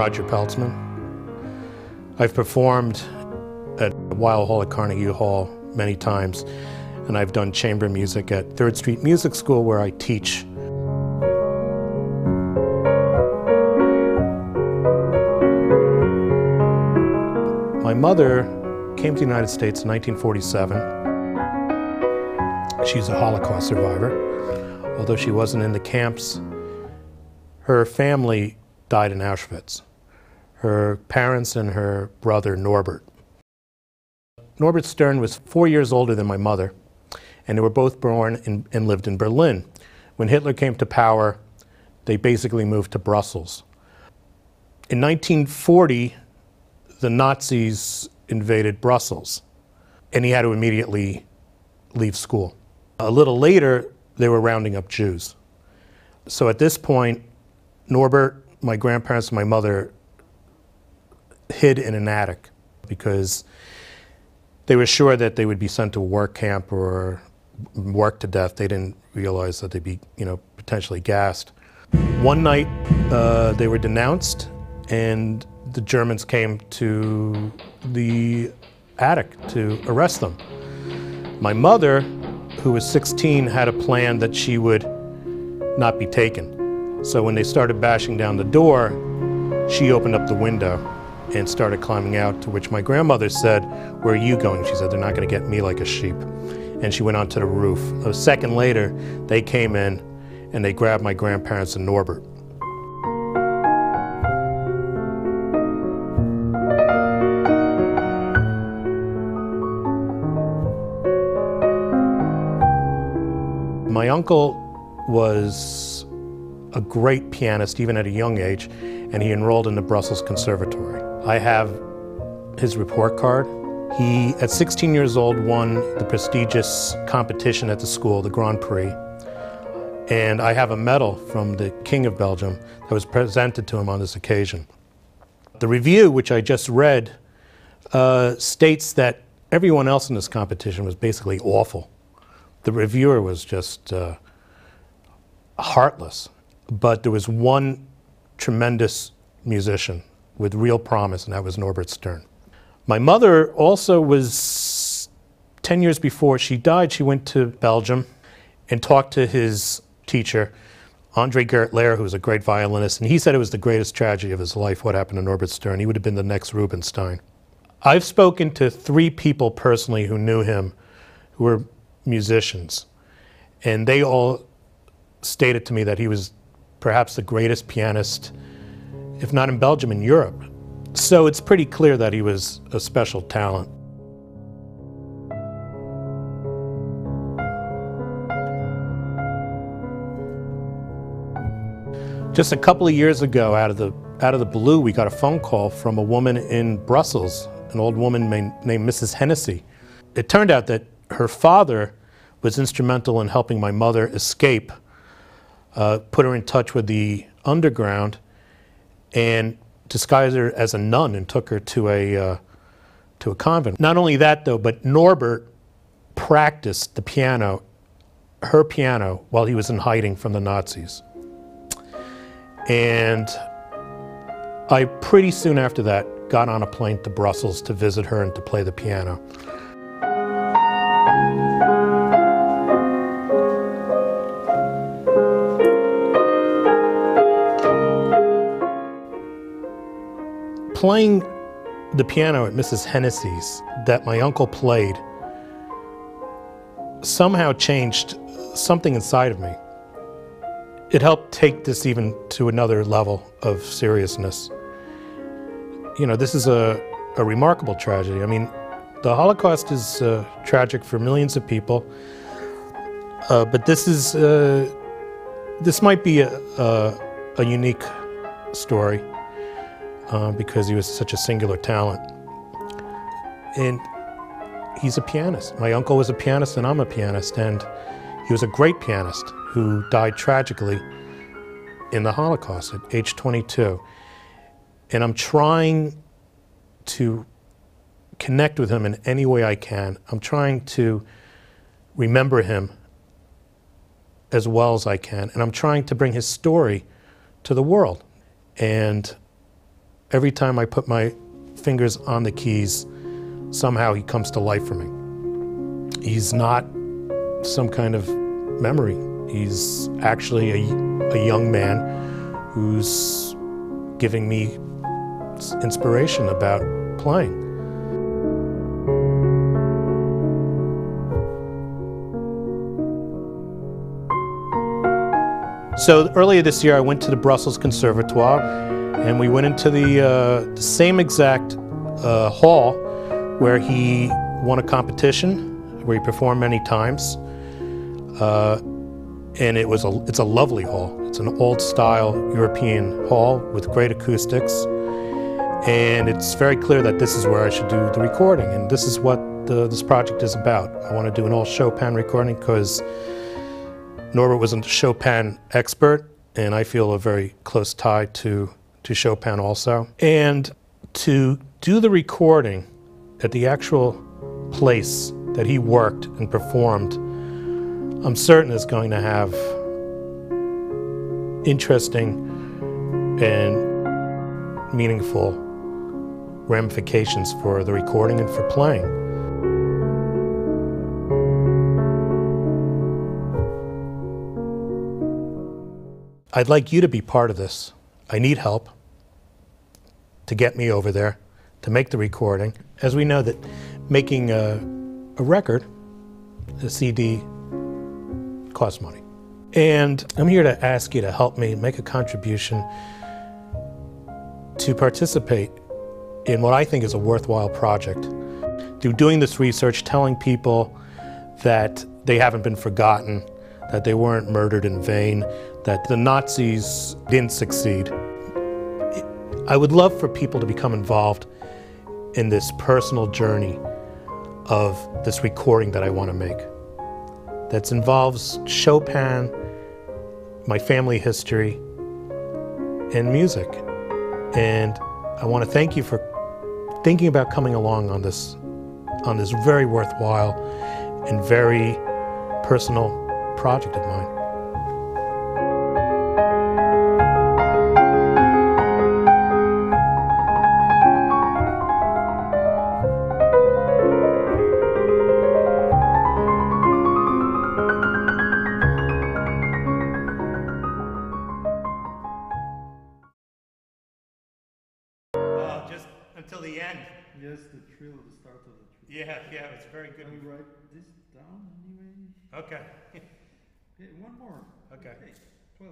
Peltzman. I've performed at Weill Hall at Carnegie Hall many times, and I've done chamber music at 3rd Street Music School where I teach. My mother came to the United States in 1947. She's a Holocaust survivor. Although she wasn't in the camps, her family died in Auschwitz. Her parents and her brother, Norbert. Norbert Stern was 4 years older than my mother, and they were both born and lived in Berlin. When Hitler came to power, they basically moved to Brussels. In 1940, the Nazis invaded Brussels, and he had to immediately leave school. A little later, they were rounding up Jews. So at this point, Norbert, my grandparents, and my mother hid in an attic because they were sure that they would be sent to a work camp or worked to death. They didn't realize that they'd be, potentially gassed. One night, they were denounced, and the Germans came to the attic to arrest them. My mother, who was 16, had a plan that she would not be taken. So when they started bashing down the door, she opened up the window and started climbing out, to which my grandmother said, "Where are you going?" She said, "They're not going to get me like a sheep." And she went onto the roof. A second later, they came in and they grabbed my grandparents and Norbert. My uncle was a great pianist, even at a young age, and he enrolled in the Brussels Conservatory. I have his report card. He, at 16 years old, won the prestigious competition at the school, the Grand Prix. And I have a medal from the King of Belgium that was presented to him on this occasion. The review, which I just read, states that everyone else in this competition was basically awful. The reviewer was just heartless. But there was one tremendous musician with real promise, and that was Norbert Stern. My mother also was, 10 years before she died, she went to Belgium and talked to his teacher, Andre Gertler, who was a great violinist, and he said it was the greatest tragedy of his life, what happened to Norbert Stern. He would have been the next Rubinstein. I've spoken to 3 people personally who knew him, who were musicians, and they all stated to me that he was perhaps the greatest pianist, if not in Belgium, in Europe. So it's pretty clear that he was a special talent. Just a couple of years ago, out of the blue, we got a phone call from a woman in Brussels, an old woman named Mrs. Hennessy. It turned out that her father was instrumental in helping my mother escape, put her in touch with the underground, and disguised her as a nun and took her to a convent. Not only that, though, but Norbert practiced the piano, her piano, while he was in hiding from the Nazis. And I pretty soon after that got on a plane to Brussels to visit her and to play the piano. Playing the piano at Mrs. Hennessy's that my uncle played somehow changed something inside of me. It helped take this even to another level of seriousness. This is a remarkable tragedy. I mean, the Holocaust is tragic for millions of people, but this might be a unique story. Because he was such a singular talent. And he's a pianist. My uncle was a pianist and I'm a pianist, and he was a great pianist who died tragically in the Holocaust at age 22. And I'm trying to connect with him in any way I can. I'm trying to remember him as well as I can, and I'm trying to bring his story to the world. And Every time I put my fingers on the keys, somehow he comes to life for me. He's not some kind of memory. He's actually a young man who's giving me inspiration about playing. So earlier this year I went to the Brussels Conservatoire and we went into the same exact hall where he won a competition, where he performed many times. And it's a lovely hall. It's an old-style European hall with great acoustics. And it's very clear that this is where I should do the recording. And this is what this project is about. I want to do an all Chopin recording because Norbert was a Chopin expert, and I feel a very close tie to Chopin also. And to do the recording at the actual place that he worked and performed, I'm certain is going to have interesting and meaningful ramifications for the recording and for playing. I'd like you to be part of this. I need help to get me over there, to make the recording. As we know that making a record, a CD, costs money. And I'm here to ask you to help me make a contribution to participate in what I think is a worthwhile project. Through doing this research, telling people that they haven't been forgotten, that they weren't murdered in vain, that the Nazis didn't succeed. I would love for people to become involved in this personal journey of this recording that I want to make. That involves Chopin, my family history, and music. And I want to thank you for thinking about coming along on this very worthwhile and very personal project of mine. Just until the end. Yes, the trill, the start of the trill. Yeah, it's very good. Can we write this down anyway? Okay. Okay, one more. Okay. 12.